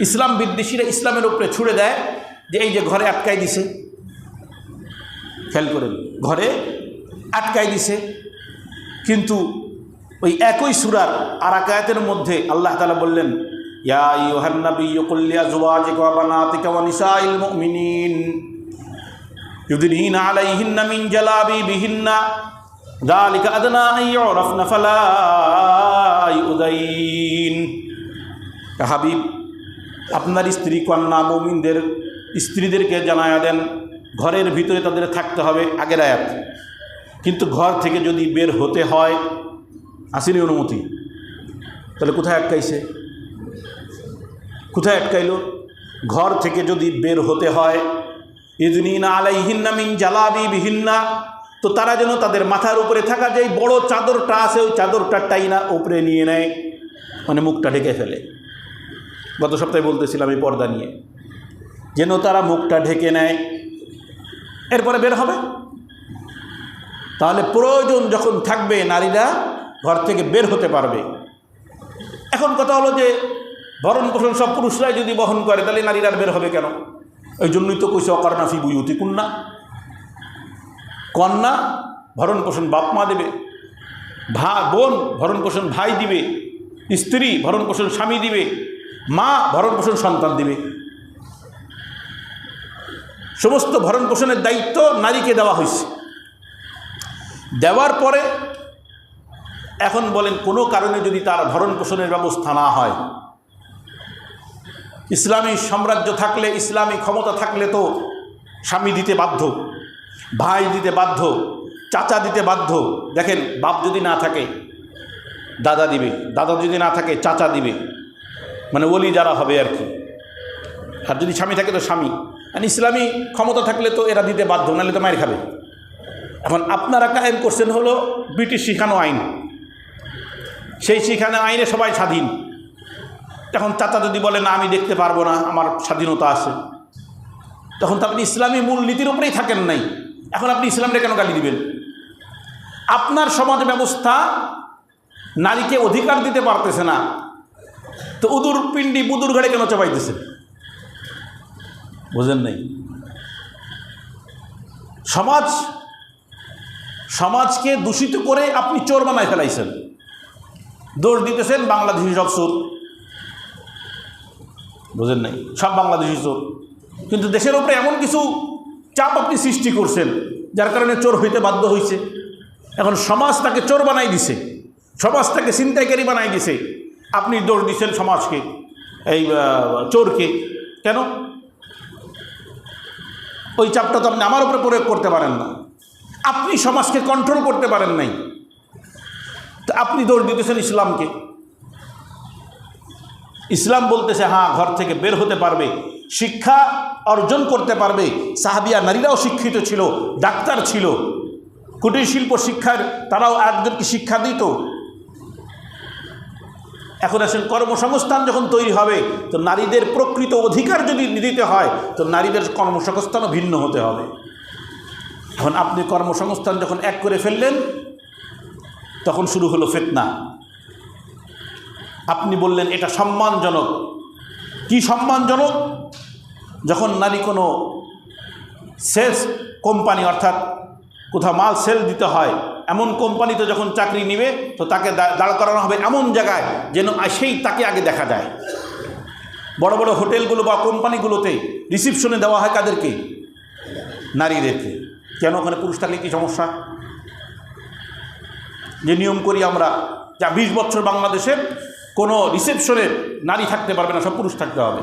ইসলাম বিদ্বেষীরা ইসলামের উপরে ছুড়ে দেয় যে এই যে ঘরে আটকাই দিছে। খেয়াল করেন, ঘরে আটকাই দিছে, কিন্তু ওই একই সূরার আর এক আয়াতের মধ্যে আল্লাহ তাআলা বললেন, ইয়া আইয়ুহান নাবিয়্যু কুল লিআজওয়াজিকা ওয়া বানাতিকা ওয়া নিসাইল মুমিনিন ইউদিনিনা আলাইহিন্না মিন জালাবিবিহিন্না যালিকা আদনা আন ইউরাফনা ফালা ইউযাইন। হাবিব, আপনার স্ত্রী কন্যা মুমিনদের স্ত্রীদেরকে জানায়া দেন ঘরের ভিতরে তাদের থাকতে হবে, আগের আয়াত। কিন্তু ঘর থেকে যদি বের হতে হয়, আসেনি অনুমতি, তাহলে কোথায় আটকাইছে? কোথায় আটকাইল? ঘর থেকে যদি বের হতে হয়, ইউদিনিনা আলাইহিন্না মিন জালাবিবিহিন্না, তো তারা যেন তাদের মাথার উপরে থাকা যে বড় চাদরটা আছে ওই চাদরটা টাইনা উপরে নিয়ে নেয়, মানে মুখটা ঢেকে ফেলে। গত সপ্তাহে বলতেছিলাম এই পর্দা নিয়ে, যেন তারা মুখটা ঢেকে নেয়, এরপরে বের হবে। তাহলে প্রয়োজন যখন থাকবে নারীরা ঘর থেকে বের হতে পারবে। এখন কথা হলো যে ভরণ পোষণ সব পুরুষরাই যদি বহন করে, তাহলে নারীরা বের হবে কেন? ওই জন্যই তো কইছে ওয়াকারনা ফি বুয়ুতিকুন্না, কন্যা ভরণ পোষণ বাপ মা দেবে, বোন ভরণ পোষণ ভাই দিবে, স্ত্রী ভরণ পোষণ স্বামী দিবে, মা ভরণ পোষণ সন্তান দিবে। সমস্ত ভরণ পোষণের দায়িত্ব নারীকে দেওয়া হয়েছে। দেওয়ার পরে এখন বলেন কোনো কারণে যদি তার ভরণ পোষণের ব্যবস্থা না হয়, ইসলামী সাম্রাজ্য থাকলে, ইসলামী ক্ষমতা থাকলে তো স্বামী দিতে বাধ্য, ভাই দিতে বাধ্য, চাচা দিতে বাধ্য। দেখেন, বাপ যদি না থাকে দাদা দিবে, দাদা যদি না থাকে চাচা দিবে, মানে ওলি যারা হবে আর কি। আর যদি স্বামী থাকে তো স্বামী। আর ইসলামী ক্ষমতা থাকলে তো এরা দিতে বাধ্য, নাহলে তো মায়ের খাবে। এখন আপনারা কায়েম করছেন হলো ব্রিটিশ শিখানো আইন, সেই শিখানো আইনে সবাই স্বাধীন। এখন চাচা যদি বলে না আমি দেখতে পারবো না, আমার স্বাধীনতা আছে, তখন তো আপনি ইসলামী মূলনীতির উপরেই থাকেন নাই। এখন আপনি ইসলামটা কেন গালি দিবেন? আপনার সমাজ ব্যবস্থা নারীকে অধিকার দিতে পারতেছে না, তো উদুর পিণ্ডি বুদুর ঘাড়ে কেন চাপাইতেছে? বুঝেন নাই? সমাজ সমাজকে দূষিত করে আপনি চোর বানায় ফেলাইছেন, দোষ দিতেছেন বাংলাদেশি সব চোর, বুঝেন নাই, সব বাংলাদেশি চোর। কিন্তু দেশের উপরে এমন কিছু চাপ আপনি সৃষ্টি করছেন যার কারণে চোর হইতে বাধ্য হয়েছে। এখন সমাজ তাকে চোর বানাই দিছে, সমাজ তাকে ছিনতাইকারী বানাই দিছে, আপনি দোষ দিচ্ছেন সমাজকে, এই চোরকে। কেন? ওই চাপটা তো আপনি আমার উপরে প্রয়োগ করতে পারেন না, আপনি সমাজকে কন্ট্রোল করতে পারেন নাই, তো আপনি দোষ দিতেছেন ইসলামকে। ইসলাম বলতেছে হ্যাঁ, ঘর থেকে বের হতে পারবে, শিক্ষা অর্জন করতে পারবে। সাহাবিয়া নারীরাও শিক্ষিত ছিল, ডাক্তার ছিল, কুটির শিল্প শিক্ষার তারাও একজনকে শিক্ষা দিত। এখন আসেন কর্মসংস্থান যখন তৈরি হবে, তো নারীদের প্রকৃত অধিকার যদি দিতে হয়, তো নারীদের কর্মসংস্থানও ভিন্ন হতে হবে। এখন আপনি কর্মসংস্থান যখন এক করে ফেললেন, তখন শুরু হলো ফিতনা। আপনি বললেন এটা সম্মানজনক। কি সম্মানজনক? যখন নারী কোনো সেলস কোম্পানি, অর্থাৎ কোথাও মাল সেল দিতে হয়, এমন কোম্পানিতে যখন চাকরি নেবে, তো তাকে দাঁড় করানো হবে এমন জায়গায় যেন সেই তাকে আগে দেখা যায়। বড় বড় হোটেলগুলো বা কোম্পানিগুলোতে রিসিপশনে দেওয়া হয় কাদেরকে? নারীদেরকে। কেন? ওখানে পুরুষ থাকলে কি সমস্যা? যে নিয়ম করি আমরা, যা 20 বছর বাংলাদেশের কোনো রিসেপশনে নারী থাকতে পারবে না, সব পুরুষ থাকতে হবে,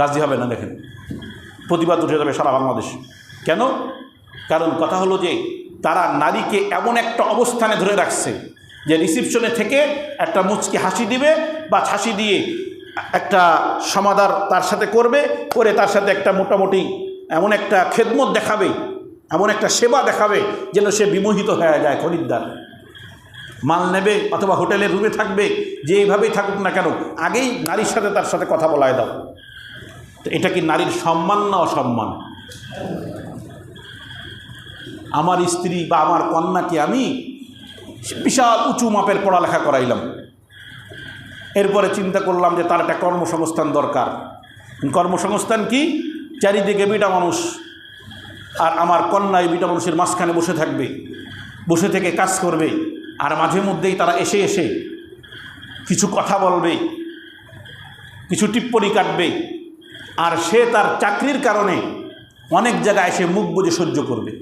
রাজি হবে না। দেখেন, প্রতিবাদ উঠে যাবে সারা বাংলাদেশ। কেন? কারণ কথা হলো যে তারা নারীকে এমন একটা অবস্থানে ধরে রাখছে যে রিসিপশনে থেকে একটা মুচকি হাসি দিবে বা হাসি দিয়ে একটা সমাদার তার সাথে করবে, করে তার সাথে একটা মোটামুটি এমন একটা খেদমত দেখাবে, এমন একটা সেবা দেখাবে যেন সে বিমোহিত হয়ে যায় খরিদ্দার। মাল নেবে অথবা হোটেলের রুমে থাকবে, যে এইভাবেই থাকুক না কেন, আগেই নারীর সাথে তার সাথে কথা বলায় দাও। তো এটা কি নারীর সম্মান না অসম্মান? আমার স্ত্রী বা আমার কন্যাকে আমি বিশাল উঁচু মাপের পড়ালেখা করাইলাম, এরপরে চিন্তা করলাম যে তার একটা কর্মসংস্থান দরকার। কর্মসংস্থান কি? চারিদিকে বিটা মানুষ, আর আমার কন্যা এই বিটা মানুষের মাঝখানে বসে থাকবে, বসে থেকে কাজ করবে, আর মাঝে মধ্যেই তারা এসে এসে কিছু কথা বলবে, কিছু টিপ্পনি কাটবে, আর সে তার চাকরির কারণে অনেক জায়গায় এসে মুখ বুজে সহ্য করবে।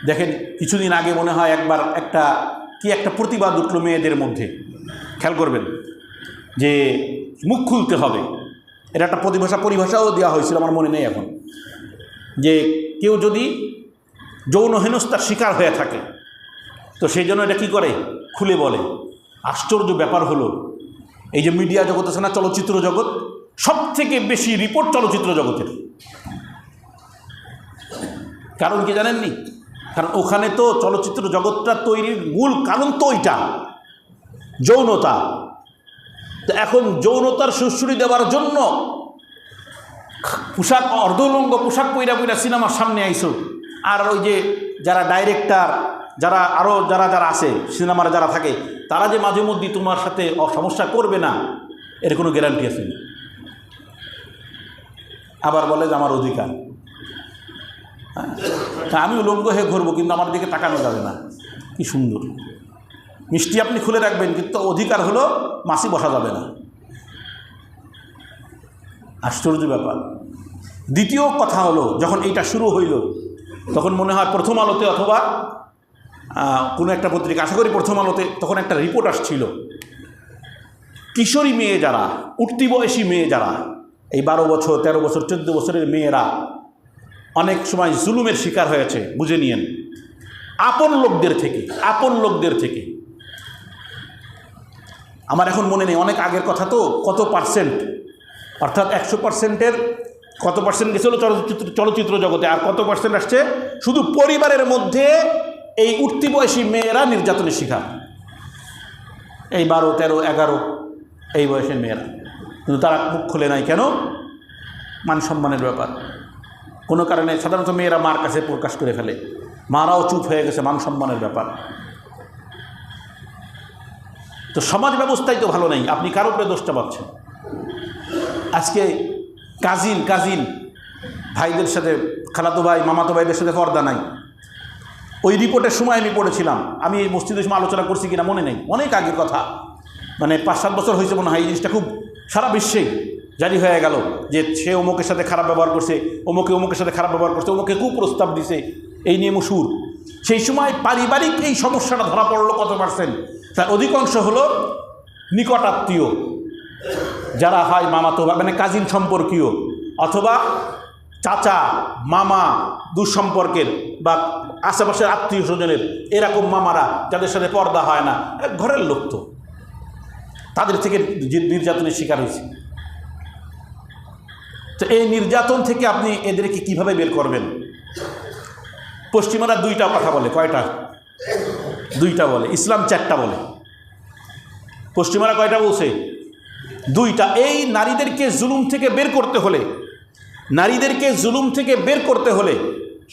দেখেন, কিছুদিন আগে মনে হয় একবার একটা প্রতিবাদ উঠল মেয়েদের মধ্যে, খেয়াল করবেন, যে মুখ খুলতে হবে। এটা একটা পরিভাষাও দেওয়া হয়েছিল, আমার মনে নেই এখন, যে কেউ যদি যৌন হেনস্থার শিকার হয়ে থাকে, তো সেই জন্য এটা কী করে? খুলে বলে। আশ্চর্য ব্যাপার হলো, এই যে মিডিয়া জগৎ আছে না, চলচ্চিত্র জগৎ, সব থেকে বেশি রিপোর্ট চলচ্চিত্র জগতের। কারণ কি জানেননি? কারণ ওখানে তো চলচ্চিত্র জগৎটা তৈরির মূল কারণ তো ওইটা, যৌনতা। তো এখন যৌনতার সুশ্রী দেওয়ার জন্য পোশাক, অর্ধলঙ্গ পোশাক পইরা সিনেমার সামনে আইসো, আর ওই যে যারা ডাইরেক্টর, যারা আরও যারা আছে সিনেমার যারা থাকে, তারা যে মাঝে মধ্যে তোমার সাথে সমস্যা করবে না, এর কোনো গ্যারান্টি আছে না। আবার বলে যে আমার অধিকার, হ্যাঁ, আমি উলঙ্গ হয়ে ঘুরবো, কিন্তু আমার দিকে তাকানো যাবে না। কি সুন্দর! মিষ্টি আপনি খুলে রাখবেন, কিন্তু অধিকার হলো মাসি বসা যাবে না। আশ্চর্য ব্যাপার। দ্বিতীয় কথা হলো, যখন এইটা শুরু হইল, তখন মনে হয় প্রথম আলোতে অথবা কোনো একটা পত্রিকা, আশা করি প্রথম আলোতে, তখন একটা রিপোর্ট আসছিল, কিশোরী মেয়ে যারা, উঠতি বয়সী মেয়ে যারা, এই 12 বছর 13 বছর 14 বছরের মেয়েরা অনেক সময় জুলুমের শিকার হয়েছে। বুঝে নিয়েন, আপন লোকদের থেকে। আমার এখন মনে নেই, অনেক আগের কথা তো, কত পার্সেন্ট, অর্থাৎ 100%-এর কত পার্সেন্ট গেছিল চলচ্চিত্র জগতে, আর কত পার্সেন্ট আসছে শুধু পরিবারের মধ্যে এই উঠতি বয়সী মেয়েরা নির্যাতনের শিকার। এই 12, 13, 11 এই বয়সের মেয়েরা, কিন্তু তারা মুখ খুলে নাই। কেন? মান সম্মানের ব্যাপার। কোনো কারণে সাধারণত মেয়েরা মার কাছে প্রকাশ করে ফেলে, মারাও চুপ হয়ে গেছে, মান সম্মানের ব্যাপার। তো সমাজ ব্যবস্থাই তো ভালো নেই, আপনি কার উপরে দোষটা পাচ্ছেন? আজকে কাজিন ভাইদের সাথে খালাতো ভাই মামাতো ভাইদের সাথে পর্দা নাই। ওই রিপোর্টের সময় আমি পড়েছিলাম, আমি এই মসজিদের সময় আলোচনা করছি কিনা মনে নেই, অনেক আগের কথা, মানে 5-7 বছর হয়েছে মনে হয়। এই জিনিসটা খুব সারা বিশ্বেই জারি হয়ে গেল যে সে অমুকের সাথে খারাপ ব্যবহার করছে, অমুকের সাথে খারাপ ব্যবহার করছে, অমুকে কুপ্রস্তাব দিছে, এই নিয়ে মশুর। সেই সময় পারিবারিক এই সমস্যাটা ধরা পড়লো কত পার্সেন্ট, তার অধিকাংশ হলো নিকট আত্মীয়, যারা হয় মামাতো মানে কাজিন সম্পর্কীয়, অথবা চাচা মামা দুঃসম্পর্কের বা আশেপাশের আত্মীয় স্বজনের এরকম মামারা যাদের সাথে পর্দা হয় না, ঘরের লোক তো, তাদের থেকে নির্যাতনের শিকার হয়েছে। তো এই নির্যাতন থেকে আপনি এদেরকে কিভাবে বের করবেন? পশ্চিমারা 2টা কথা বলে, কয়টা? 2টা বলে, ইসলাম 4টা বলে। পশ্চিমারা কয়টা বলছে? 2টা। এই নারীদেরকে জুলুম থেকে বের করতে হলে, নারীদেরকে জুলুম থেকে বের করতে হলে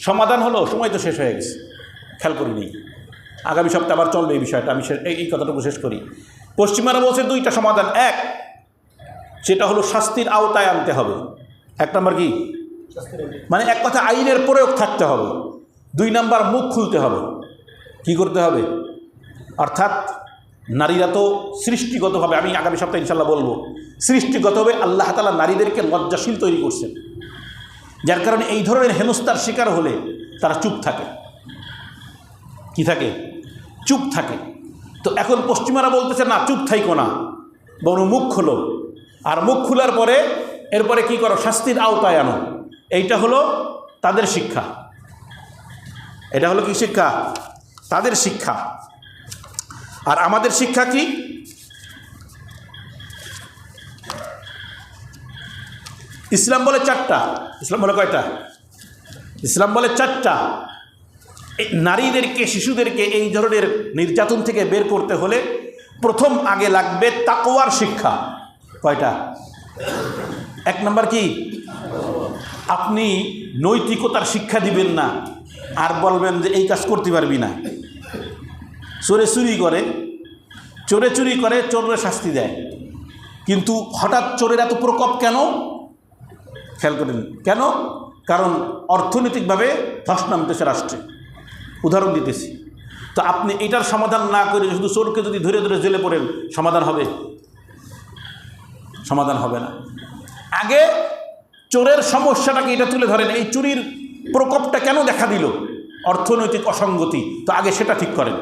সমাধান হলো, সময় তো শেষ হয়ে গেছে, খেয়াল করিনি, আগামী সপ্তাহে আবার চলবে এই বিষয়টা, আমি এই কথাটুকু শেষ করি। পশ্চিমারা বলছে 2টা সমাধান। এক, সেটা হলো শাস্তির আওতায় আনতে হবে। 1 নম্বর কি? মানে এক কথা আইনের প্রয়োগ থাকতে হবে। 2 নম্বর মুখ খুলতে হবে। কি করতে হবে? অর্থাৎ নারীরা তো সৃষ্টিগতভাবে, আমি আগামী সপ্তাহে ইনশাল্লাহ বলবো, সৃষ্টিগতভাবে আল্লাহ তাআলা নারীদেরকে লজ্জাশীল তৈরি করছেন, যার কারণে এই ধরনের হেনস্থার শিকার হলে তারা চুপ থাকে। কি থাকে? চুপ থাকে। তো এখন পশ্চিমারা বলতেছে না, চুপ থাইকো না, বরং মুখ খোলো। আর মুখ খোলার পরে এরপরে কি করো? শাস্তির আওতায় আনো। এইটা হলো তাদের শিক্ষা। এটা হলো কি শিক্ষা? তাদের শিক্ষা। আর আমাদের শিক্ষা কি? ইসলাম বলে 4টা। ইসলাম বলে কয়টা? ইসলাম বলে 4টা। নারীদেরকে, শিশুদেরকে এই ধরনের নির্যাতন থেকে বের করতে হলে প্রথম আগে লাগবে তাকওয়ার শিক্ষা। কয়টা? 1 নম্বর কি? আপনি নৈতিকতার শিক্ষা দিবেন না আর বলবেন যে এই কাজ করতে পারবি না। চোরে চুরি করে, চোরের শাস্তি দেয়, কিন্তু হঠাৎ চোরের এত প্রকোপ কেন? খেয়াল করেন কেন? কারণ অর্থনৈতিকভাবে ধস নামতেছে রাষ্ট্রে। উদাহরণ দিতেছি। তো আপনি এটার সমাধান না করে শুধু চোরকে যদি ধরে ধরে জেলে পড়েন, সমাধান হবে? সমাধান হবে না। আগে চোরের সমস্যাটাকে এটা তুলে ধরেন, এই চুরির প্রকোপটা কেন দেখা দিল? অর্থনৈতিক অসঙ্গতি, তো আগে সেটা ঠিক করেন।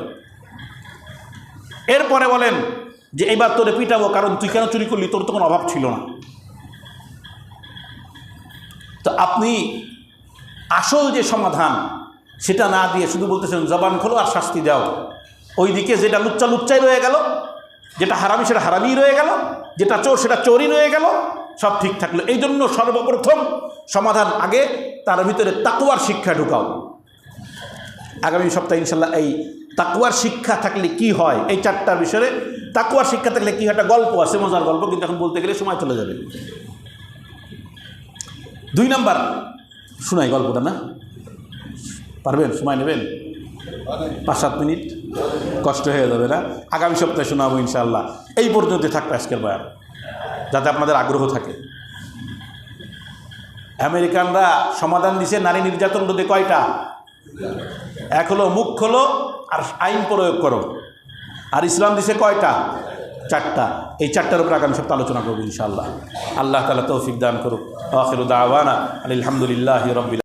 এরপরে বলেন যে এইবার তোরে পিটাবো, কারণ তুই কেন চুরি করলি, তোর তো কোনো অভাব ছিল না। তো আপনি আসল যে সমাধান সেটা না দিয়ে শুধু বলতেছেন জবান খোলো আর শাস্তি দাও। ওইদিকে যেটা লুচ্চাই রয়ে গেল, যেটা হারামি সেটা হারামিই রয়ে গেল, যেটা চোর সেটা চোরই রয়ে গেল, সব ঠিক থাকলো। এই জন্য সর্বপ্রথম সমাধান আগে তার ভিতরে তাকওয়ার শিক্ষা ঢুকাও। আগামী সপ্তাহে ইনশাল্লাহ এই তাকওয়ার শিক্ষা থাকলে কি হয়, এই 4টার বিষয়ে তাকওয়ার শিক্ষা থাকলে কি হয়, একটা গল্প আছে, মজার গল্প, কিন্তু এখন বলতে গেলে সময় চলে যাবে। 2 নম্বর শোনাই গল্পটা, না পারবেন? সময় নেবেন? 5-7 মিনিট? কষ্ট হয়ে যাবে না? আগামী সপ্তাহে শোনাবো ইনশাআল্লাহ। এই পর্যন্ত থাকবে আজকের বয়ান, যাতে আপনাদের আগ্রহ থাকে। আমেরিকানরা সমাধান দিছে নারী নির্যাতন রোধে কয়টা? 1 হলো মুখ খোলো আর আইন প্রয়োগ করো। আর ইসলাম দিছে কয়টা? 4টা। এই 4টার উপর আগামী সপ্তাহে আলোচনা করবো ইনশাআল্লাহ। আল্লাহ তাআলা তৌফিক দান করুক। আখিরু দাওয়ানা আলহামদুলিল্লাহি রাব্বিল